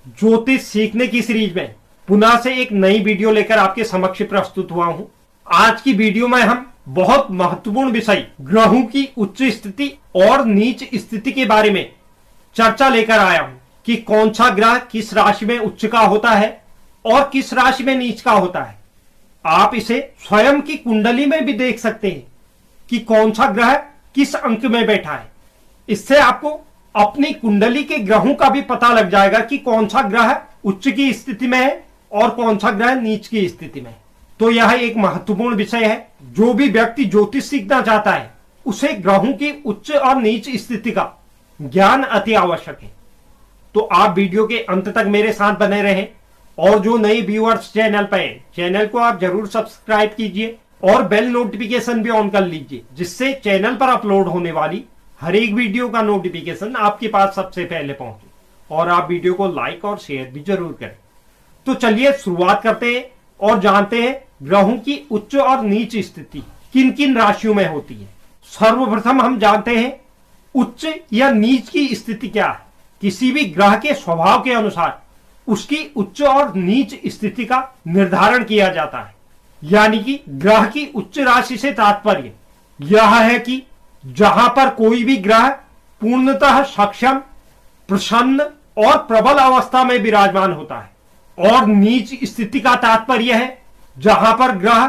ज्योतिष सीखने की सीरीज में पुनः से एक नई वीडियो लेकर आपके समक्ष प्रस्तुत हुआ हूं। आज की वीडियो में हम बहुत महत्वपूर्ण विषय ग्रहों की उच्च स्थिति और नीच स्थिति के बारे में चर्चा लेकर आया हूं कि कौन सा ग्रह किस राशि में उच्च का होता है और किस राशि में नीच का होता है। आप इसे स्वयं की कुंडली में भी देख सकते हैं कि कौन सा ग्रह किस अंक में बैठा है। इससे आपको अपनी कुंडली के ग्रहों का भी पता लग जाएगा कि कौन सा ग्रह उच्च की स्थिति में है और कौन सा ग्रह नीच की स्थिति में है। तो यह एक महत्वपूर्ण विषय है। जो भी व्यक्ति ज्योतिष सीखना चाहता है उसे ग्रहों की उच्च और नीच स्थिति का ज्ञान अति आवश्यक है। तो आप वीडियो के अंत तक मेरे साथ बने रहें और जो नए व्यूअर्स चैनल पर हैं, चैनल को आप जरूर सब्सक्राइब कीजिए और बेल नोटिफिकेशन भी ऑन कर लीजिए, जिससे चैनल पर अपलोड होने वाली हर एक वीडियो का नोटिफिकेशन आपके पास सबसे पहले पहुंचे। और आप वीडियो को लाइक और शेयर भी जरूर करें। तो चलिए शुरुआत करते हैं और जानते हैं ग्रहों की उच्च और नीच स्थिति किन किन राशियों में होती है। सर्वप्रथम हम जानते हैं उच्च या नीच की स्थिति क्या है। किसी भी ग्रह के स्वभाव के अनुसार उसकी उच्च और नीच स्थिति का निर्धारण किया जाता है। यानी कि ग्रह की उच्च राशि से तात्पर्य यह है कि जहां पर कोई भी ग्रह पूर्णतः सक्षम, प्रसन्न और प्रबल अवस्था में विराजमान होता है। और नीच स्थिति का तात्पर्य है जहां पर ग्रह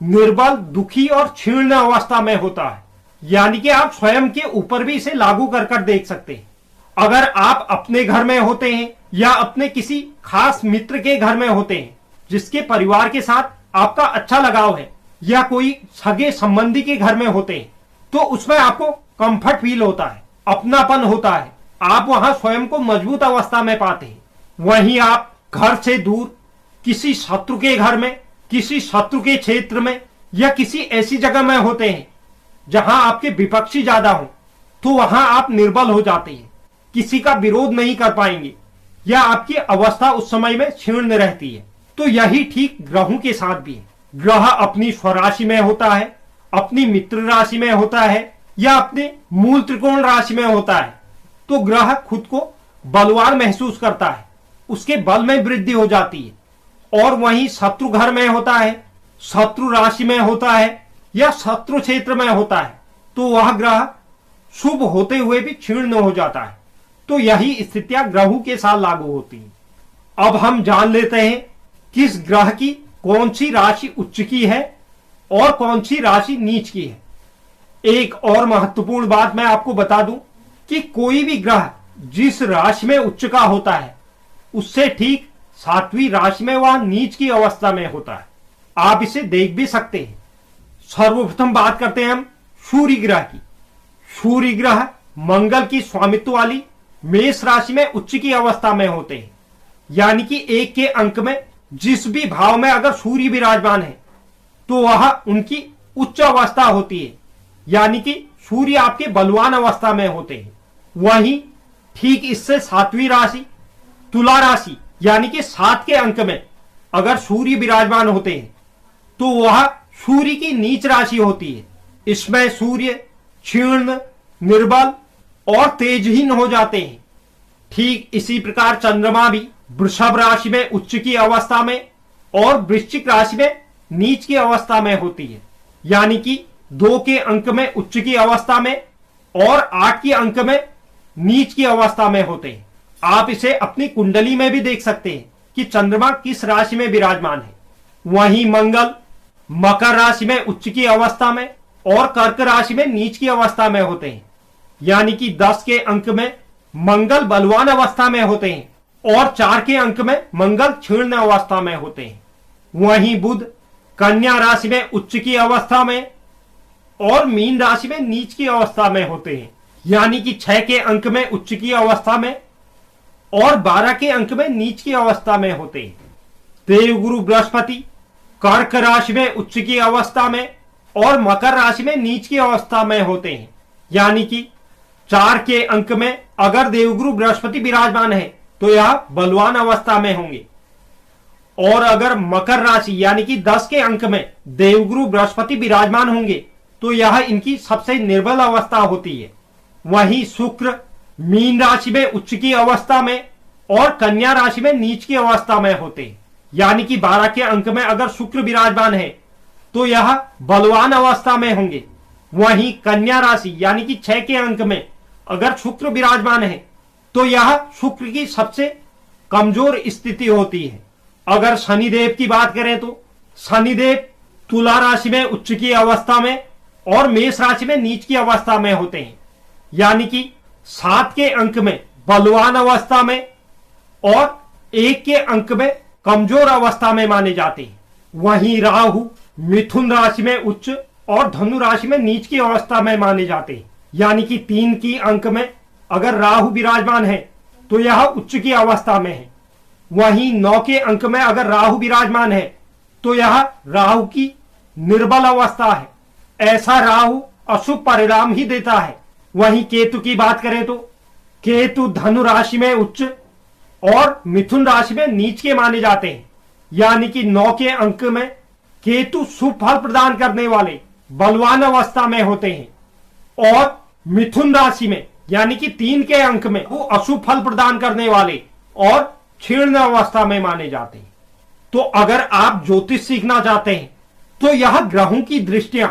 निर्बल, दुखी और क्षीण अवस्था में होता है। यानी कि आप स्वयं के ऊपर भी इसे लागू कर देख सकते हैं। अगर आप अपने घर में होते हैं या अपने किसी खास मित्र के घर में होते हैं जिसके परिवार के साथ आपका अच्छा लगाव है, या कोई सगे संबंधी के घर में होते हैं, तो उसमें आपको कंफर्ट फील होता है, अपनापन होता है, आप वहां स्वयं को मजबूत अवस्था में पाते हैं। वहीं आप घर से दूर किसी शत्रु के घर में, किसी शत्रु के क्षेत्र में या किसी ऐसी जगह में होते हैं जहां आपके विपक्षी ज्यादा हो, तो वहां आप निर्बल हो जाते हैं, किसी का विरोध नहीं कर पाएंगे या आपकी अवस्था उस समय में क्षीण रहती है। तो यही ठीक ग्रहों के साथ भी है। ग्रह अपनी स्वराशि में होता है, अपनी मित्र राशि में होता है या अपने मूल त्रिकोण राशि में होता है, तो ग्रह खुद को बलवान महसूस करता है, उसके बल में वृद्धि हो जाती है। और वहीं शत्रु घर में होता है, शत्रु राशि में होता है या शत्रु क्षेत्र में होता है, तो वह ग्रह शुभ होते हुए भी क्षीण हो जाता है। तो यही स्थितियां ग्रहों के साथ लागू होती हैं। अब हम जान लेते हैं किस ग्रह की कौन सी राशि उच्च की है और कौन सी राशि नीच की है। एक और महत्वपूर्ण बात मैं आपको बता दूं कि कोई भी ग्रह जिस राशि में उच्च का होता है उससे ठीक 7वीं राशि में वह नीच की अवस्था में होता है। आप इसे देख भी सकते हैं। सर्वप्रथम बात करते हैं हम सूर्य ग्रह की। सूर्य ग्रह मंगल की स्वामित्व वाली मेष राशि में उच्च की अवस्था में होते हैं। यानी कि एक के अंक में जिस भी भाव में अगर सूर्य विराजमान है तो वह उनकी उच्च अवस्था होती है। यानी कि सूर्य आपके बलवान अवस्था में होते हैं। वहीं ठीक इससे 7वीं राशि तुला राशि यानी कि 7 के अंक में अगर सूर्य विराजमान होते हैं तो वह सूर्य की नीच राशि होती है। इसमें सूर्य क्षीण, निर्बल और तेजहीन हो जाते हैं। ठीक इसी प्रकार चंद्रमा भी वृषभ राशि में उच्च की अवस्था में और वृश्चिक राशि में नीच की अवस्था में होती है। यानी कि 2 के अंक में उच्च की अवस्था में और 8 के अंक में नीच की अवस्था में होते हैं। आप इसे अपनी कुंडली में भी देख सकते हैं कि चंद्रमा किस राशि में विराजमान है। वहीं मंगल मकर राशि में उच्च की अवस्था में और कर्क राशि में नीच की अवस्था में होते हैं। यानी कि 10 के अंक में मंगल बलवान अवस्था में होते हैं और 4 के अंक में मंगल क्षीण अवस्था में होते हैं। वहीं बुध कन्या राशि में उच्च की अवस्था में और मीन राशि में नीच की अवस्था में होते हैं। यानी कि 6 के अंक में उच्च की अवस्था में और 12 के अंक में नीच की अवस्था में होते हैं। देवगुरु बृहस्पति कर्क राशि में उच्च की अवस्था में और मकर राशि में नीच की अवस्था में होते हैं। यानी कि 4 के अंक में अगर देवगुरु बृहस्पति विराजमान है तो यह बलवान अवस्था में होंगे। और अगर मकर राशि यानी कि 10 के अंक में देवगुरु बृहस्पति विराजमान होंगे तो यह इनकी सबसे निर्बल अवस्था होती है। वहीं शुक्र मीन राशि में उच्च की अवस्था में और कन्या राशि में नीच की अवस्था में होते हैं। यानी कि 12 के अंक में अगर शुक्र विराजमान है तो यह बलवान अवस्था में होंगे। वहीं कन्या राशि यानी कि 6 के अंक में अगर शुक्र विराजमान है तो यह शुक्र की सबसे कमजोर स्थिति होती है। अगर शनिदेव की बात करें तो शनिदेव तुला राशि में उच्च की अवस्था में और मेष राशि में नीच की अवस्था में होते हैं। यानी कि 7 के अंक में बलवान अवस्था में और 1 के अंक में कमजोर अवस्था में माने जाते हैं। वहीं राहु मिथुन राशि में उच्च और धनु राशि में नीच की अवस्था में माने जाते हैं। यानी कि 3 की अंक में अगर राहु विराजमान है तो यह उच्च की अवस्था में है। वहीं 9 के अंक में अगर राहु विराजमान है तो यह राहु की निर्बल अवस्था है। ऐसा राहु अशुभ परिणाम ही देता है। वहीं केतु की बात करें तो केतु धनु राशि में उच्च और मिथुन राशि में नीच के माने जाते हैं। यानी कि 9 के अंक में केतु शुभ फल प्रदान करने वाले बलवान अवस्था में होते हैं और मिथुन राशि में यानी कि 3 के अंक में वो अशुभ फल प्रदान करने वाले और क्षीण अवस्था में माने जाते हैं। तो अगर आप ज्योतिष सीखना चाहते हैं तो यह ग्रहों की दृष्टियां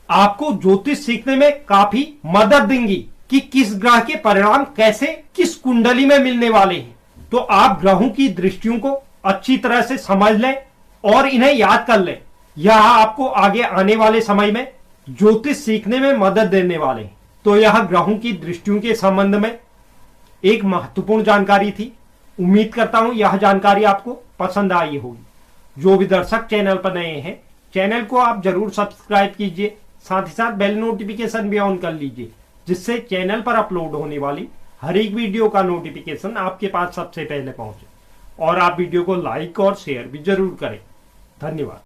आपको ज्योतिष सीखने में काफी मदद देंगी कि किस ग्रह के परिणाम कैसे किस कुंडली में मिलने वाले हैं। तो आप ग्रहों की दृष्टियों को अच्छी तरह से समझ लें और इन्हें याद कर लें। यह आपको आगे आने वाले समय में ज्योतिष सीखने में मदद देने वाले हैं। तो यह ग्रहों की दृष्टियों के संबंध में एक महत्वपूर्ण जानकारी थी। उम्मीद करता हूं यह जानकारी आपको पसंद आई होगी। जो भी दर्शक चैनल पर नए हैं चैनल को आप जरूर सब्सक्राइब कीजिए, साथ ही साथ बेल नोटिफिकेशन भी ऑन कर लीजिए, जिससे चैनल पर अपलोड होने वाली हर एक वीडियो का नोटिफिकेशन आपके पास सबसे पहले पहुंचे। और आप वीडियो को लाइक और शेयर भी जरूर करें। धन्यवाद।